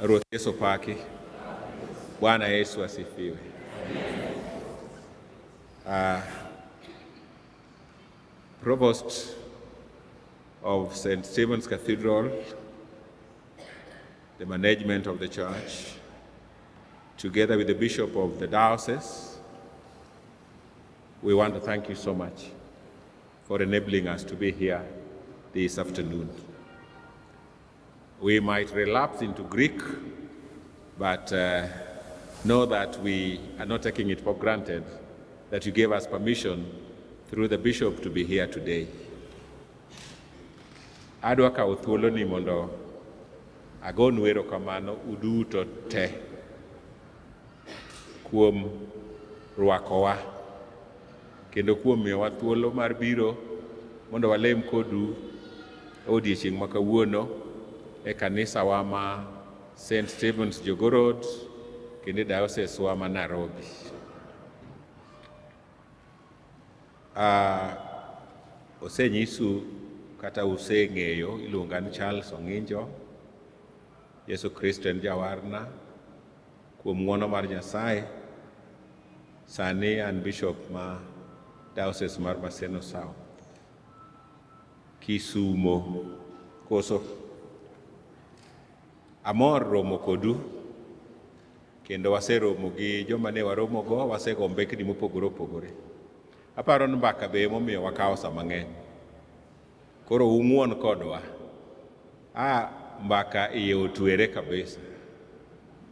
Ruoth Yesu paki. Bwana Yesu asifiwe. Provost of St. Stephen's Cathedral, the management of the church, together with the Bishop of the diocese, we want to thank you so much for enabling us to be here this afternoon. We might relapse into Greek, but know that we are not taking it for granted that you gave us permission through the Bishop to be here today. Adwa kawo thuolo ni mondo agonu erokamano uduto te kuom rwakowa kendo kuom miyowa thuolo mar biro mondo walem kodu odiechieng' ma kawuono e kanisa wa ma St. Stephen's Jogorod kendo diocese wa ma Nairobi. Osenyisu kata useng'eyo iluonga ni Charles Ongi'Njo. Yesu Kristo en jawarna. Kuom ng'wono mar Nyasaye, sani an bishop ma diocese mar Maseno South, Kisumo. Koso amor romo kodu kendo waseromo gi joma ne waromogo, wasego mbekni mopogore opogore. Aparo ni mbaka be emomiyo wakawo sa mang'eny. Koro ung'won kodwa. Mbaka iye otwere kabisa.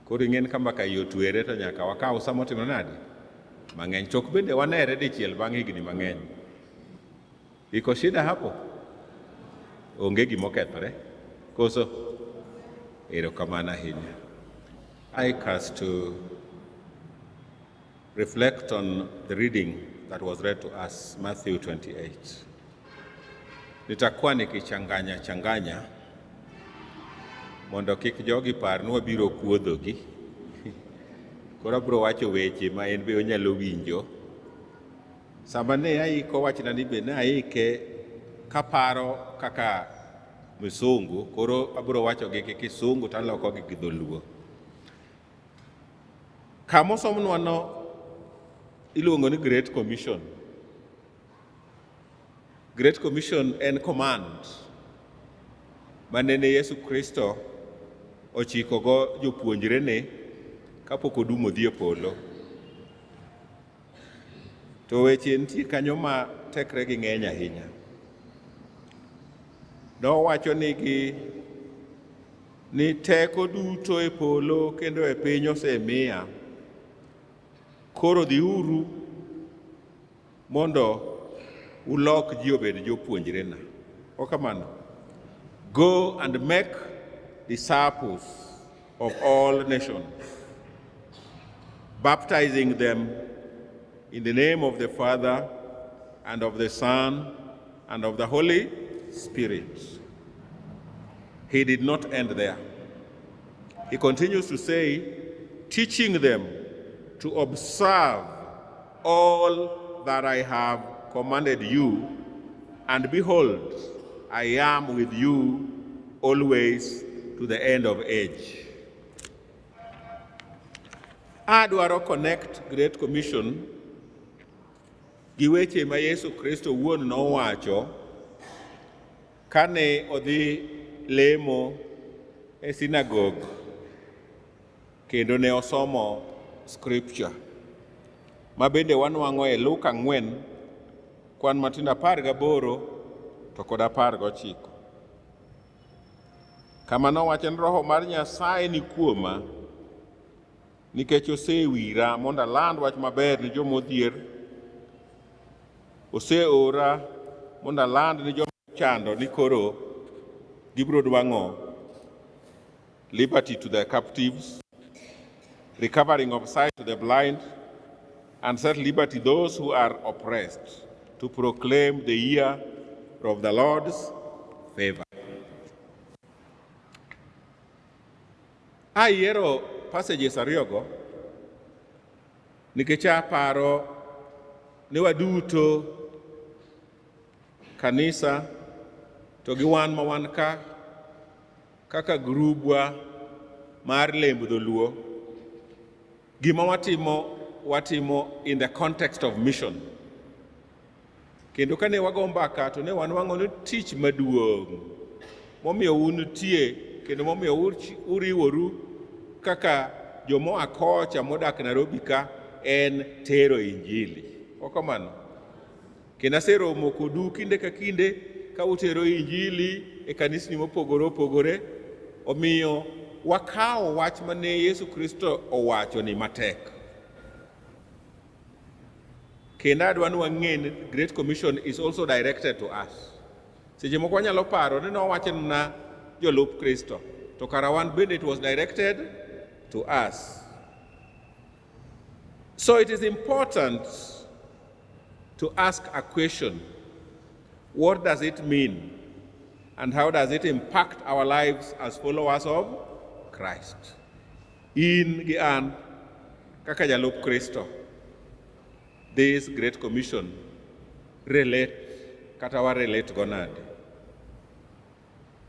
Koro ing'en ka mbaka iye otwere to nyaka wakaw sa motimo nade mang'eny. Tok bende wanere dichiel bang' higni mang'eny. Iko shida hapo? Onge gimokethore? Koso? Erokamano ahinya. I like us to reflect on the reading that was read to us, Matthew 28. Nitakuwa nikichanganya mondo kik jogi par ni wabiro kuodhogi. Koro abiro wacho weche ma en be onyalo winjo. Sama ne aiko wachna ni be ne aike kaparo kaka Musungu, koro abiro wacho gi Kisungu taloko gi Dholuo. Kama osomnwa no iluongo ni Great Commission. Great Commission en command manene Yesu Kristo ochikogo jopuonjrene kapok odumo dhi e polo. To weche nitie kanyo ma tekre gi ng'eny ahinya. Nowacho ni teko duto e polo kendo e piny osemiya. Koro dhiuru mondo ulok ji obed jopuonjrena. Okamano. Go and make disciples of all nations, baptizing them in the name of the Father and of the Son and of the Holy Spirit. He did not end there. He continues to say, teaching them to observe all that I have commanded you, and behold, I am with you always to the end of age. Adwaro connect Great Commission gi weche ma Yesu Kristo wuon nowacho kane odhi lemo e synagogue kendo ne osomo scripture ma bende wanwang'o e Luka 4 kwan matindo 18 to kod 19. Kama nowacho ni Roho mar Nyasaye ni kuoma nikech osewira mondo aland wach maber ni jomodhier, oseora mondo aland ni joma chando ni koro gibiro dwang'o liberty to the captives, recovering of sight to the blind, and set liberty those who are oppressed, to proclaim the year of the Lord's favor. Ayiero passages ariyogo nikech aparo ni waduto kanisa to gi wan ma wan ka kaka grubwa mar Lembdholuo, gima watimo in the context of mission. Kendo kane wago mbaka to ne wanwang'o ni tich maduong' momiyo unitie kendo momiyo uriworu kaka jomoa kocha modak Nairobi ka en tero injili. Okamano. Kendo aseromo kodu kinde ka kinde ka utero injili e kanisni mopogore opogore, omiyo wakawo wach mane Yesu Kristo owacho ni matek. Kendo adwa ni wang'e ni Great Commission is also directed to us. Seche moko wanyalo paro ni nowachna jolup Kristo, to kara wan bende it was directed to us. So it is important to ask a question. What does it mean? And how does it impact our lives as followers of Christ? In gi an kaka jalup Kristo, this Great Commission relate go nade.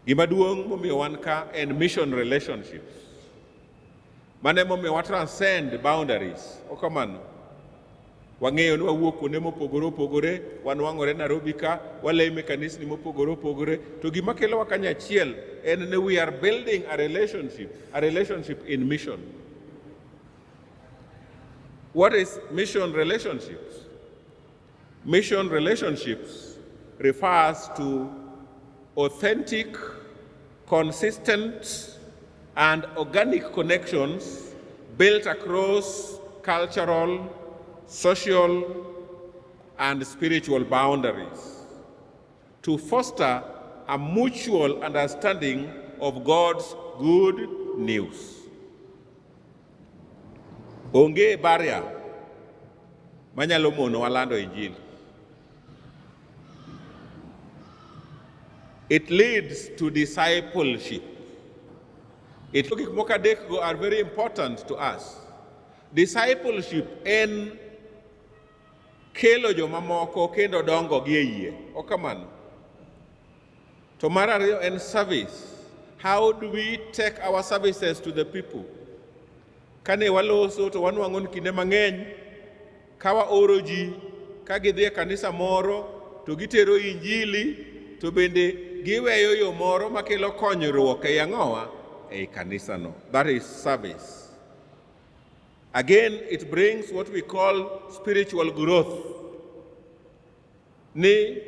Gima duong' momiyo wan ka en mission relationships. Mane momiyo wa transcend boundaries. Okamano. Wang'eyo ni wawuok kuonde mopogore opogore, wanwang'ore Nairobi ka, waleme kanisni mopogore opogore, to gima kelowa kanyachiel en ni we are building a relationship in mission. What is mission relationships? Mission relationships refers to authentic, consistent, and organic connections built across cultural, social, and spiritual boundaries to foster a mutual understanding of God's good news. Onge barrier manyalo mono walando injili. It leads to discipleship. Gik moko adek go are very important to us. Discipleship en kelo joma moko kendo dongo gi eyie. Okamano. To mar ariyo en service. How do we take our services to the people? Kane waloso to wanwang'o ni kinde mang'eny ka waoro ji ka gidhi e kanisa moro to gitero injili to bende giweyo yo moro makelo konyruok e ang'owa e kanisa no. That is service. Again, it brings what we call spiritual growth. Ni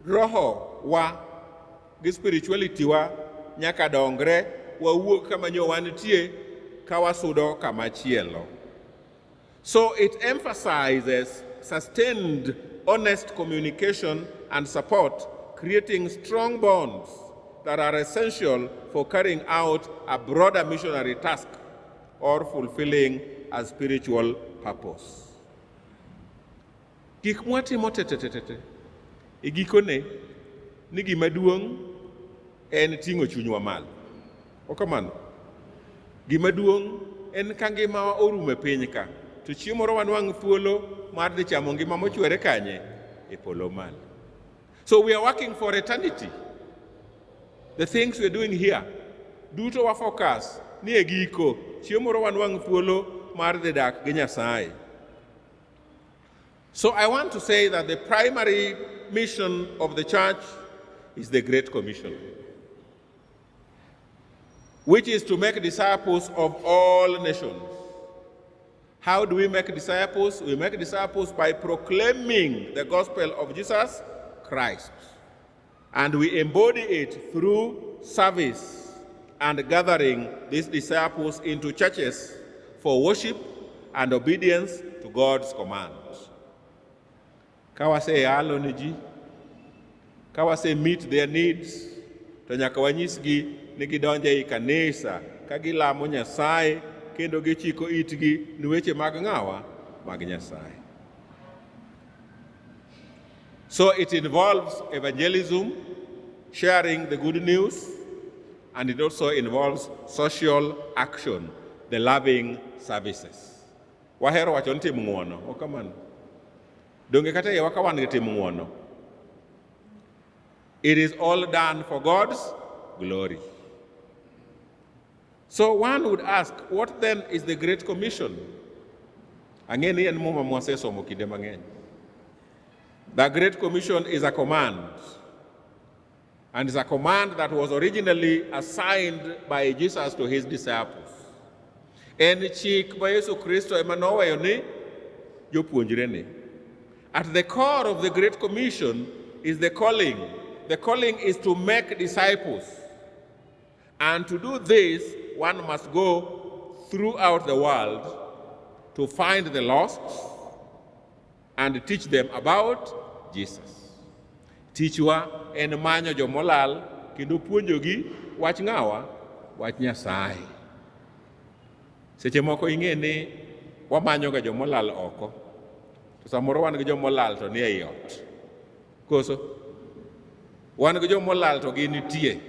roho wa gi spirituality wa nyaka dongre wawuok kama nyo wantie ka wasudo kama chielo. So it emphasizes sustained, honest communication and support, creating strong bonds that are essential for carrying out a broader missionary task or fulfilling a spiritual purpose. Gik mwatimo tetetetete. Igikone ni gima duong' en ting'o chunywa malo. Okamano. Gima duong' en ka ngimawa orume piny ka. To chieng' moro wanwang' thuolo mar dhi chamo ngima mochwere kanye e polo malo. So we are working for eternity. The things we are doing here, duto wa focus ni e giko. Chieng' moro wanwang' thuolo mar dhi dak gi Nyasaye. So I want to say that the primary mission of the church is the Great Commission, which is to make disciples of all nations. How do we make disciples? We make disciples by proclaiming the gospel of Jesus Christ. And we embody it through service and gathering these disciples into churches for worship and obedience to God's commands. Kawase yalo ni ji, kawase meet their needs, to nyaka wanyisgi ni gidonje i kanisa, ka gilamo Nyasaye, kendo gichiko itgi ni weche mag ng'awa mag Nyasaye. So it involves evangelism, sharing the good news, and it also involves social action, the loving services. Wahero wacho ni tim ng'uono, okamano. Donge kata yewa ka wan gi tim ng'uono. It is all done for God's glory. So one would ask, what then is the Great Commission? Angeni en muma mwasesomo kinde mang'eny. The Great Commission is a command. And it's a command that was originally assigned by Jesus to his disciples. En chik ma Yesu Kristo ema noweyo ni jopuonjre ni. At the core of the Great Commission is the calling. The calling is to make disciples. And to do this, one must go throughout the world to find the lost and teach them about Jesus. Tichwa en manyo jomolal kendo puonjogi wach ng'awa, wach Nyasaye. Seche moko ing'e ni wamanyo ga jomolal oko, to samoro wan gi jomolal to ni ei ot. Koso wan gi jomolal to ginitie.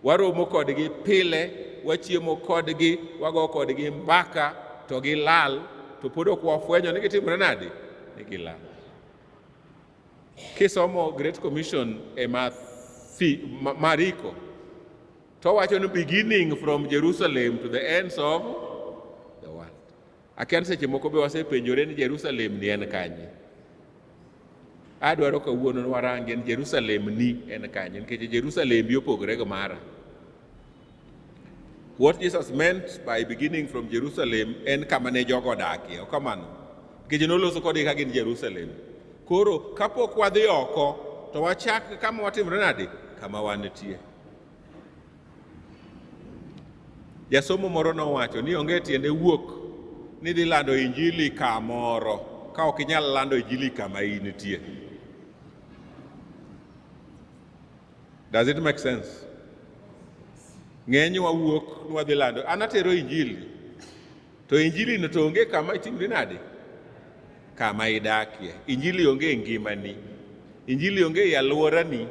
Waromo kodgi pile, wachiemo kodgi, wago kodgi mbaka, to gilal, to pod ok wafwenyo ni gitimore nade? Ni gilal. Kisomo Great Commission e Mariko, to wacho ni beginning from Jerusalem to the ends of the world. Akian seche moko be wasepenjore ni Jerusalem ni en kanye. Adwaro kawuono warangi en Jerusalem ni en kanye, nikech Jerusalem bi opogore gi mara. What Jesus meant by beginning from Jerusalem en kama ne jogo dakie, ok kamano. Nikech noloso kodgi ka gin Jerusalem. Koro kapok wadhi oko to wachak kama watimre nade? Kama wantie. Jasomo moro nowacho ni onge tiende wuok ni dhi lando injili kamoro ka ok inyal lando injili kama intie. Does it make sense? Ng'eny wawuok nwadhi lando, an atero injili. To injili no to onge kama itimri nade? Kama idakie. Injili onge ngimani. Injili onge e alworani.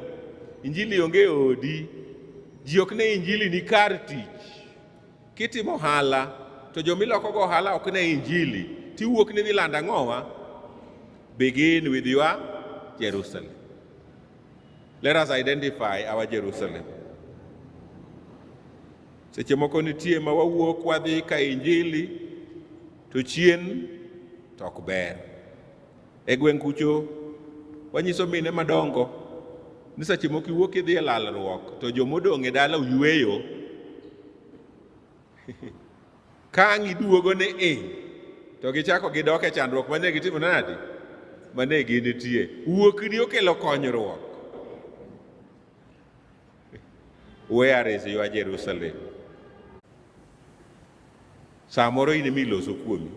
Injili onge e odi. Ji ok ne injili ni kar tich. Kitimo ohala, to jomilokogo ohala ok ne injili. Tiwuok ni dhi lando ang'owa? Begin with your Jerusalem. Let us identify our Jerusalem. Seche moko nitie ma wawuok wadhi ka injili to chien to ok ber. E gweng' kucho wanyiso mine madongo ni seche moko iwuok idhi e lalruok to jomodong' e dala oyweyo. Ka ang' iduogo ni to gichako gidok e chandruok mane gitimo nade? Mane ginitie. Wuokni okelo konyruok. Where is your Jerusalem? Samoro in miloso kuomi.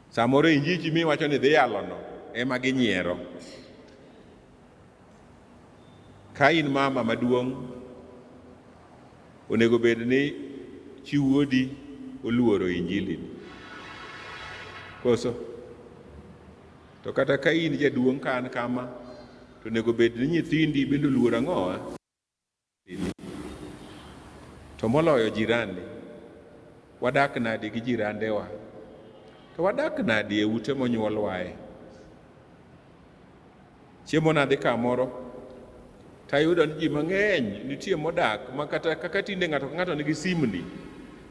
Samoro injiji mi wacho ni dhi yalono ema ginyiero. Ka in mama maduong', onego bed ni chi wuodi oluoro injili. Koso? To kata ka in jaduong' kan kama, to onego bed ni nyithindi bende oluoro ang'owa? To moloyo jirani. Wadak nadi gi jirandewa? To wadak nadi e ute monyuolwae? Chiemo nadhi kamoro, tayudo ni ji mang'eny nitie modak ma kata kaka tinde ng'ato ka ng'ato nigi simni,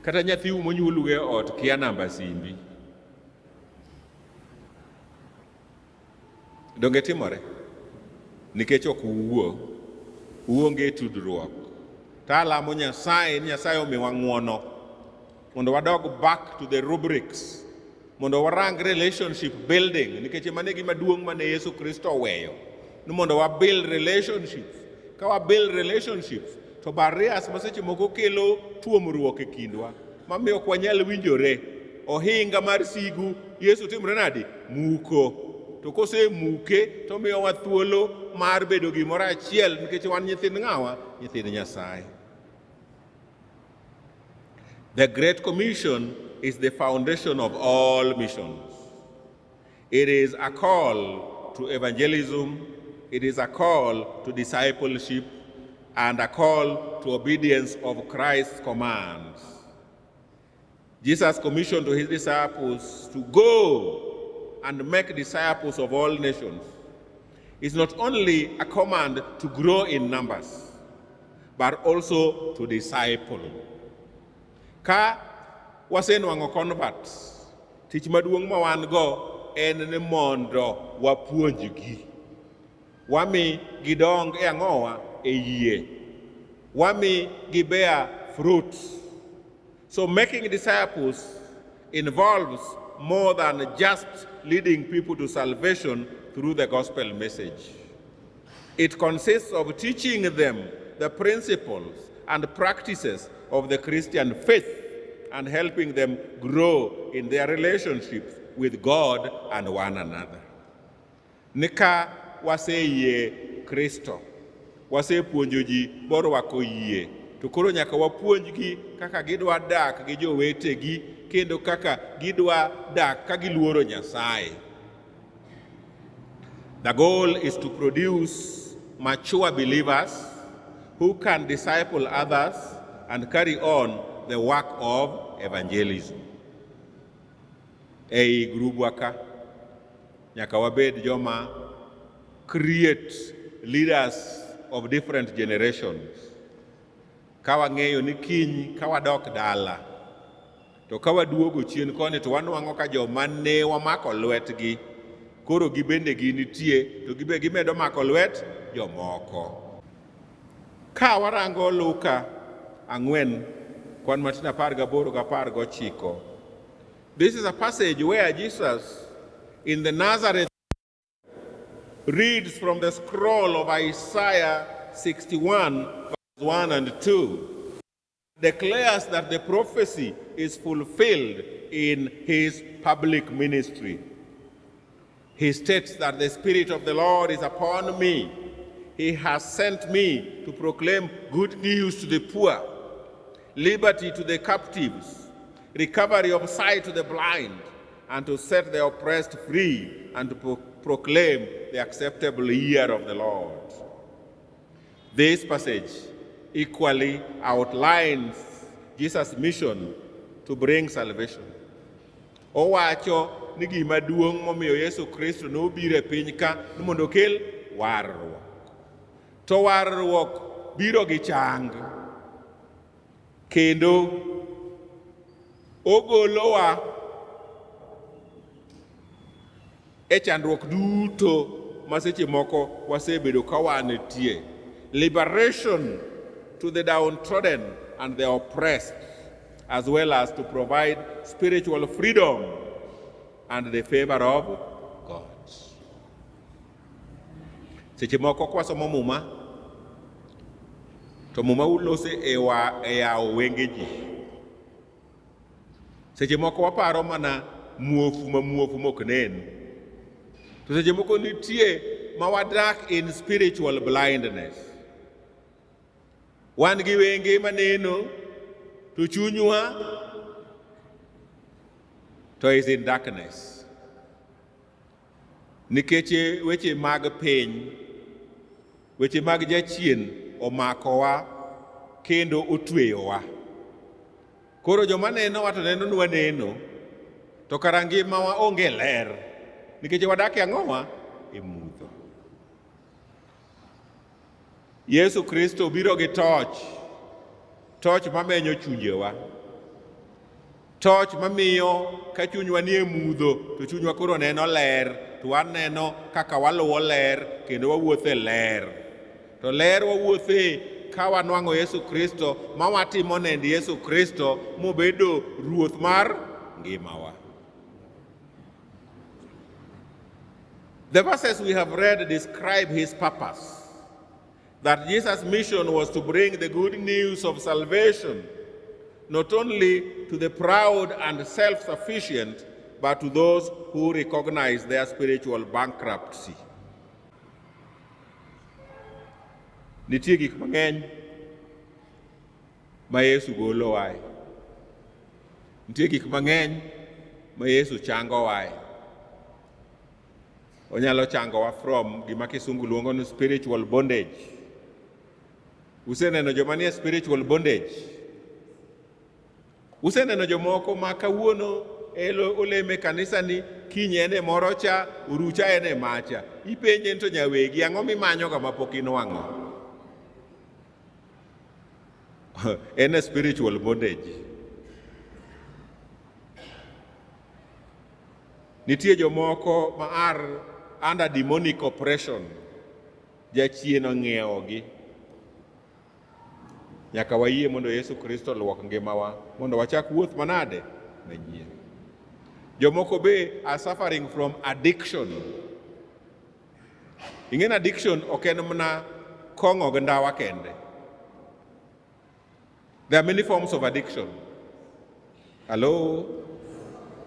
kata nyathiu monyuolu e ot kia namba simbi. Donge timore? Nikech ok uonge tudruok. Ta alamo Nyasaye, ni Nyasaye omiwa ng'wono mondo wadog back to the rubrics, mondo warang relationship building, nikech mane gima duong' mane Yesu Kristo oweyo, ni mondo wa build relationships. Ka wa build relationships, to barriers maseche moko kelo tuomruok e kindwa, mamiyo ok wanyal winjore. Ohinga mar sigu Yesu timre nade? Muko. To kose muke to miyo wa thuolo mar bedo gimoro achiel, nikech wan nyithind ng'awa? Nyithind Nyasaye. The Great Commission is the foundation of all missions. It is a call to evangelism, it is a call to discipleship, and a call to obedience of Christ's commands. Jesus commissioned to his disciples to go and make disciples of all nations. It's not only a command to grow in numbers, but also to disciple. Ka wasenwang'o converts, tich maduong' ma wan go en ni mondo wapuonjgi. Wami gidong e ang'owa e yie. Wami gibear fruit. So making disciples involves more than just leading people to salvation through the gospel message. It consists of teaching them the principles and practices of the Christian faith and helping them grow in their relationships with God and one another. Nika wase yie Kristo, wase puonjo ji borwako yie, to koro nyaka wapuonjgi kaka gidwa dak gi jowetegi kendo kaka gidwa dak ka giluoro Nyasaye. The goal is to produce mature believers who can disciple others and carry on the work of evangelism. Ei grubwa ka nyaka wabed joma create leaders of different generations. Kawa ng'eyo ni kiny kawa dok dala, to kawa duogo chien koni to wanwang'o ka joma ne wamako lwetgi koro gibende ginitie to gimedo mako lwet jomoko. Ka warango Luka 4 kwan matin 18-19. This is a passage where Jesus in the Nazareth reads from the scroll of Isaiah 61, verse 1 and 2, declares that the prophecy is fulfilled in his public ministry. He states that the Spirit of the Lord is upon me. He has sent me to proclaim good news to the poor, liberty to the captives, recovery of sight to the blind, and to set the oppressed free, and to proclaim the acceptable year of the Lord. This passage equally outlines Jesus' mission to bring salvation. Owacho ni gima duong' momiyo Yesu Kristo nobiro e piny ka ni mondo okel warruok. To warruok biro gi chang, kendo ogolowa e chandruok duto maseche moko wasebedo ka wanetie. Liberation to the downtrodden and the oppressed, as well as to provide spiritual freedom and the favor of God. Seche moko kwasomo muma, to muma ulose e yao wenge ji. Seche moko waparo mana muofu mok nen. To seche moko nitie ma wadak in spiritual blindness. Wan gi wenge maneno, to chunywa to is in darkness. Nikech weche mag piny, weche mag jachien omakowa kendo otweyowa. Koro joma neno wato neno nwa neno, to kara ngimawa onge ler, nikech wadak e ang'owa e mudho. Yesu Kristo biro gi toch mamenyo chunjewa. Toch mamiyo ka chunywa nie mudho, to chunywa koro neno ler, to waneno kaka waluwo ler kendo wawuothe ler. To ler wawuothe ka wanwang'o Yesu Kristo, ma watimo nend Yesu Kristo mobedo ruoth mar ngimawa. The verses we have read describe his purpose, that Jesus' mission was to bring the good news of salvation not only to the proud and self-sufficient, but to those who recognize their spiritual bankruptcy. Nitie gik mang'eny ma Yesu golo wae. Nitie gik mang'eny ma Yesu chango wae. Onyalo changowa from gima kisungu luongo ni spiritual bondage. Useneno joma nie spiritual bondage? Useneno jomoko ma kawuono oleme kanisa ni kiny ene moro cha, urucha ene macha. Ipenje to nyawegi ang'o mimanyo ga mapok inwang'o? en a spiritual bondage. Nitie jomoko ma are under demonic oppression, jachien ong'iewogi. Nyaka wayie mondo Yesu Kristo luok ngimawa mondo wachak wuoth manade manyien. Jomoko be are suffering from addiction. Ingen addiction ok en mana kong'o gi ndawa kende. There are many forms of addiction. Hello?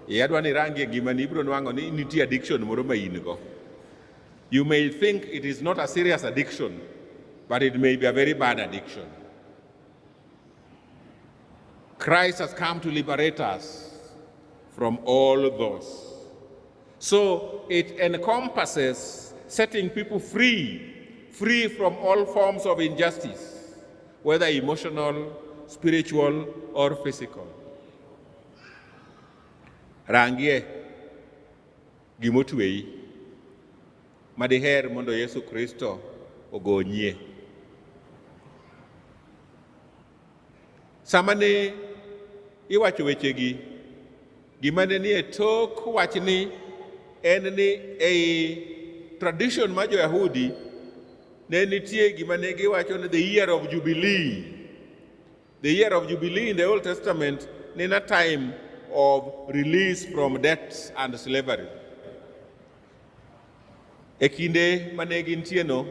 Yadwa ni rangi gima ni biro nwango ni nitie addiction moro ma in go. You may think it is not a serious addiction, but it may be a very bad addiction. Christ has come to liberate us from all those. So it encompasses setting people free from all forms of injustice, whether emotional, spiritual, or physical. Rangie gimotwei madiher mondo Yesu Kristo ogonyie. Samane iwacho wechegi, gimane ni e tok wachni en ni ei tradition ma Jo-Yahudi ne nitie gimane giwacho ni the year of Jubilee. The year of Jubilee in the Old Testament ni a time of release from debt and slavery. E kinde mane gintie no,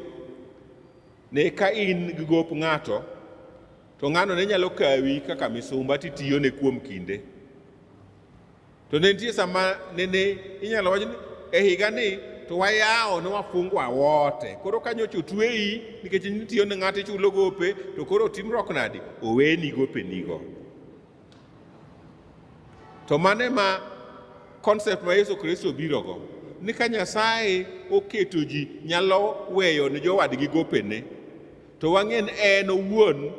ne ka in gi gop ng'ato, to ng'ano ne nyalo kawi kaka misumba titiyo ne kuom kinde. To ne nitie sama nene inyalo wacho ni e higa ni to wayawo ne wafungwa wote. Koro kanyocha otweyi nikech nitiyo ne ng'ato ichulo gope, to koro timruok nadi oweni gope nigo. To mane ma concept ma Yesu Kristo birogo, ni ka Nyasaye oketo ji nyalo weyo ne jowadgi gopene, to wang'en en owuon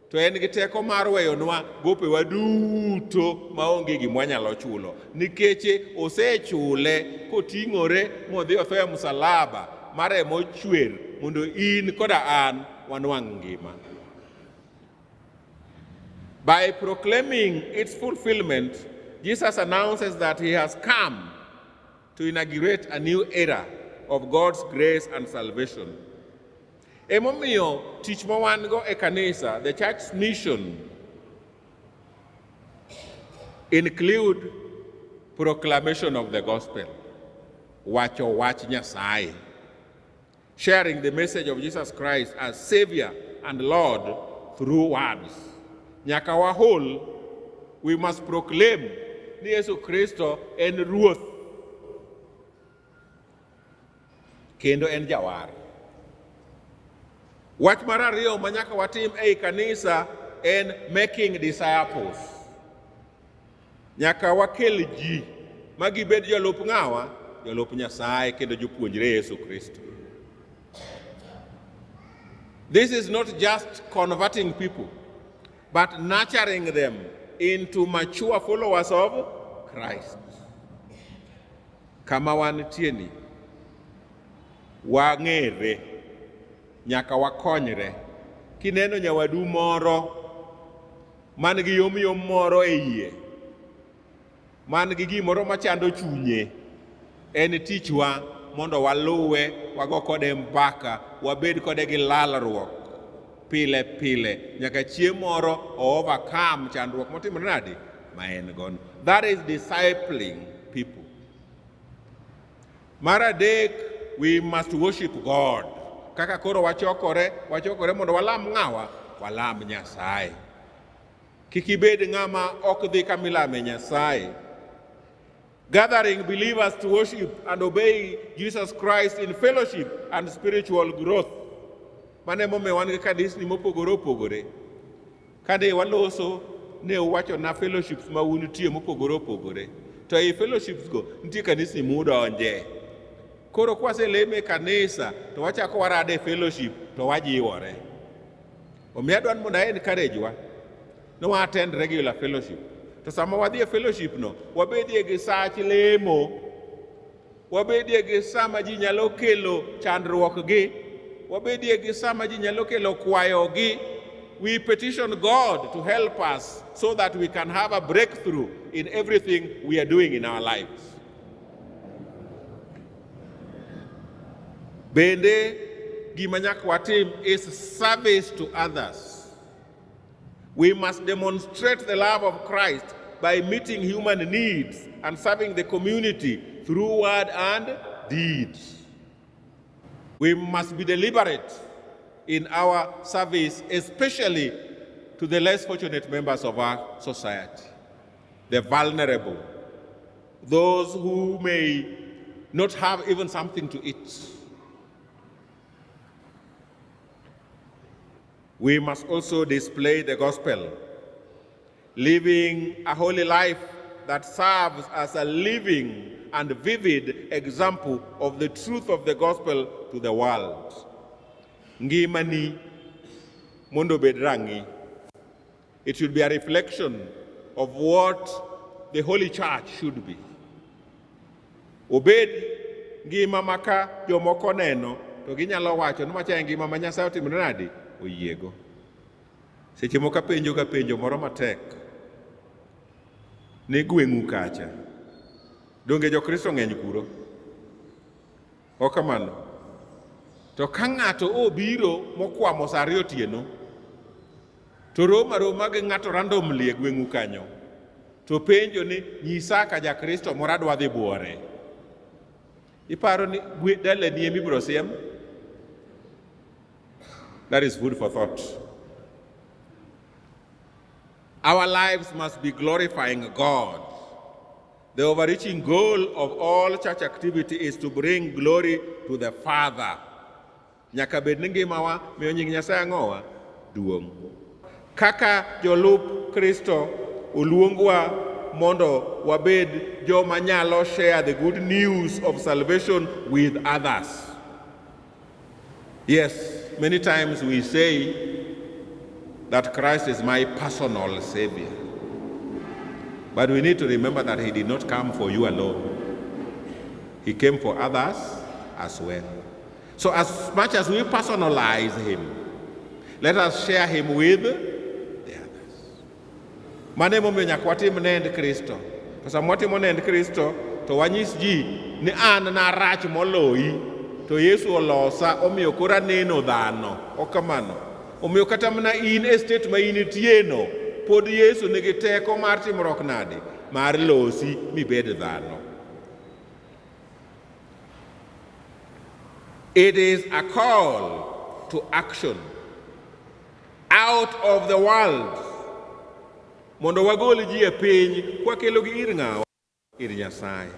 to en gi teko mar weyonwa gopewa duto maonge gima nyalo chulo, nikech osechule koting'ore modhi otho e msalaba mar emo ochwer mondo in koda an wanwang' ngima. By proclaiming its fulfillment, Jesus announces that he has come to inaugurate a new era of God's grace and salvation. Emomiyo tich ma wan go e kanisa, the church's mission include proclamation of the gospel, wacho wach Nyasaye, sharing the message of Jesus Christ as Savior and Lord through words. Nyaka wahol, we must proclaim ni Yesu Kristo en Ruoth kendo en Jawar. Wach mar ariyo ma nyaka watim ei kanisa en making disciples. Nyaka wakel ji ma gibed jolup ng'awa, jolup Nyasaye kendo jopuonjre Yesu Kristo. This is not just converting people, but nurturing them into mature followers of Christ. Kama wantie ni wang'ere, nyaka wakonyre. Kineno nyawadu moro man gi yom moro e yie, man gi gimoro machando chunye, en tichwa mondo waluwe, wago kode mbaka, wabed kode gi lalruok pile pile, nyaka chieng' moro o overcome chandruok motimore nadi ma en gon. That is discipling people. Mar adek, we must worship God. Kaka koro wachokore mondo walam ng'awa, walam Nyasaye. Kik ibed ng'ama ok dhi kamilame Nyasaye. Gathering believers to worship and obey Jesus Christ in fellowship and spiritual growth. Mane momiyo wan gi kanisni mopogore opogore. Kane waloso ne uwacho na fellowships ma unitie mopogore opogore. To ei fellowships go nitie kanisni mudonje. Koro kwase leme kanisa to wachako warade fellowship to wajiwore. Omiyo adwan mondo encourage wa no wa attend regular fellowship. To sama wadhi e fellowship no, wabedie gi sach lemo, wabedie gi sama ji nyalo kelo chandruok gi, wabedie gi sama ji nyalo kelo kwayo gi, we petition God to help us so that we can have a breakthrough in everything we are doing in our lives. Bende, gima nyaka watim is service to others. We must demonstrate the love of Christ by meeting human needs and serving the community through word and deeds. We must be deliberate in our service, especially to the less fortunate members of our society, the vulnerable, those who may not have even something to eat. We must also display the gospel, living a holy life that serves as a living and vivid example of the truth of the gospel to the world. Ngimani mondo bed rangi. It should be a reflection of what the Holy Church should be. Obed ngima maka jomoko neno to ginyalo wacho ni macha ngima ma Nyasaye otimore nade oyiego. Seche moko penjo moro matek ne gweng'u kacha. Donge jo-Kristo ng'eny kuro? Ok kamano. To ka ng'ato obiro mokwamo sa 2 otieno, to roma gi ng'ato randomly e gweng'u kanyo, to penjo ni nyisa ka ja-Kristo moro adwa dhi buore. Iparo ni dalani emi biro siem? That is food for thought. Our lives must be glorifying God. The overreaching goal of all church activity is to bring glory to the Father. Nyaka bed ni ngimawa miyo nying Nyasaye ang'owa duong'. Kaka jolup Kristo oluongwa mondo wabed joma nyalo share the good news of salvation with others. Yes, many times we say that Christ is my personal Savior. But we need to remember that He did not come for you alone. He came for others as well. So as much as we personalize Him, let us share Him with the others. Mane momiyo nyaka watim nend Kristo. Kasa mwatimo nend Kristo, to wanyis ji ni an narach moloyi, to Yesu olosa omiyo koro aneno dhano. Ok kamano. Omiyo kata mana in e state ma in itieno, pod Yesu nigi teko mar timruok nade, mar losi mibed dhano. It is a call to action out of the world. Mondo wagol ji e piny kwakelo gi ir ng'awa, ir Nyasaye.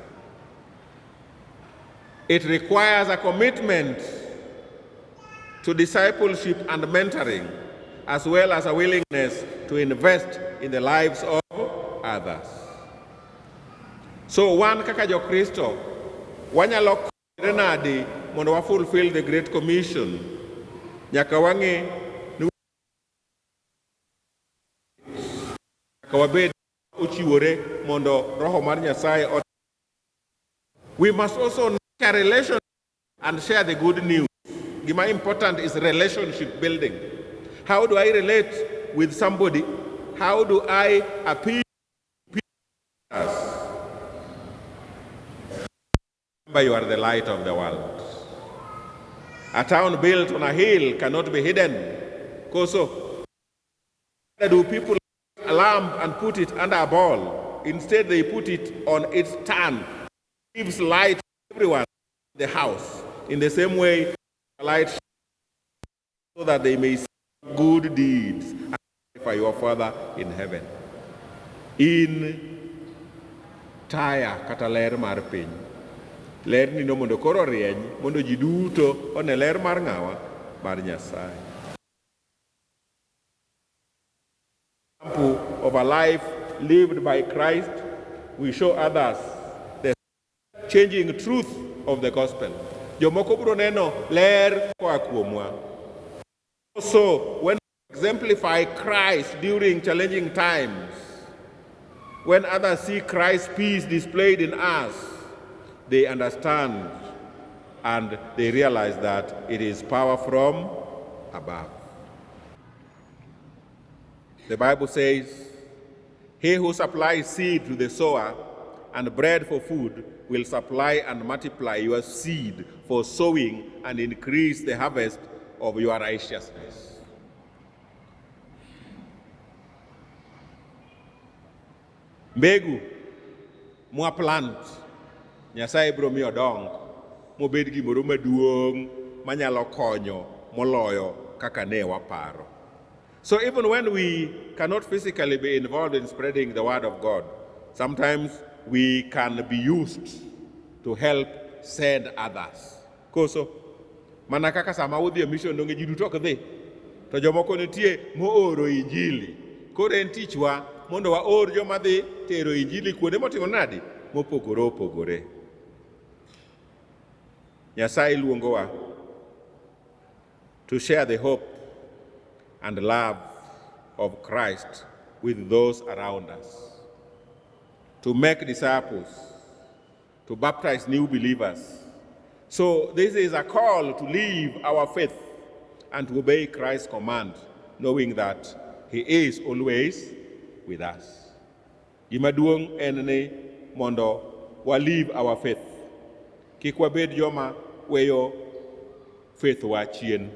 It requires a commitment to discipleship and mentoring, as well as a willingness to invest in the lives of others. So one kaka jo-Kristo, wanyalo kore nade mondo wa fulfill the Great Commission. Nyaka wang'e ni nyaka wabed ochiwore mondo Roho mar Nyasaye. We must also nurture a relation and share the good news. Gima important is relationship building. How do I relate with somebody? How do I appeal to people? Remember, you are the light of the world. A town built on a hill cannot be hidden. So, do people light a lamp and put it under a bowl? Instead, they put it on its stand. It gives light to everyone in the house. In the same way, light so that they may see good deeds and glorify your Father in heaven. In taya kata ler mar piny. Ler ni no mondo koro rieny, mondo ji duto one ler mar ng'awa mar Nyasaye. Example of a life lived by Christ, we show others the changing truth of the gospel. Jomoko biro neno ler koa kuomwa. Also, when we exemplify Christ during challenging times, when others see Christ's peace displayed in us, they understand and they realize that it is power from above. The Bible says, he who supplies seed to the sower and bread for food will supply and multiply your seed for sowing and increase the harvest of your righteousness. Mbegu mwa plant Nyasaye biro miyo dong mobed gimoro maduong' manyalo konyo moloyo kaka ne waparo. So even when we cannot physically be involved in spreading the word of God, sometimes we can be used to help send others. Koso, mana kaka sama udhi e mission donge ji duto ok dhi, to jomoko nitie mooro injili. Koro en tichwa mondo waor joma dhi tero injili kuonde motimo nadi mopogore opogore. Nyasaye luongowa to share the hope and love of Christ with those around us, to make disciples, to baptize new believers. So this is a call to live our faith and to obey Christ's command, knowing that he is always with us. Gimaduong' en ni mondo wa live our faith. Kik wabed joma weyo faith wa chien.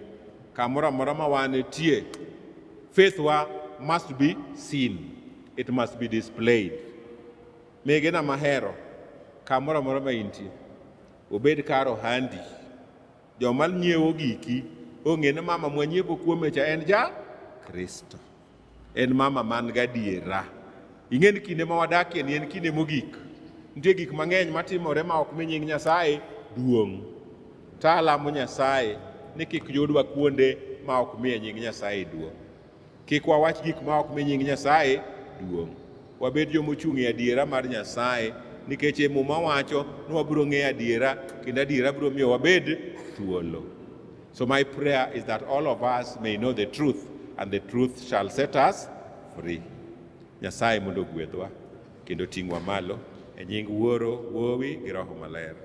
Kamora mora ma wanitie, faith wa must be seen. It must be displayed. Megena mahero, kamora mora ma intie, obed karo handi. Joma nyiewo giki, ong'e ni mama mwanyiewo kuome cha en ja Kristo. En mama man gadiera. Ing'e ni kinde ma wadakie ni en kinde mogik. Nitie gik mang'eny matimore ma ok mi nying Nyasaye duong'. Ta alamo Nyasaye ni kik yudwa kuonde ma ok miye nying Nyasaye duong'. Kik wawach gik ma ok mi nying Nyasaye duong'. Wabed joma ochung' e adiera mar Nyasaye, nikech e muma wacho ni wabiro ng'eyo adiera, kendo adiera biro miyo wabed thuolo. So my prayer is that all of us may know the truth, and the truth shall set us free. Nyasaye mondo gwedhwa kendo ting'wa malo e nying Wuoro, Wuowi gi Roho Maler.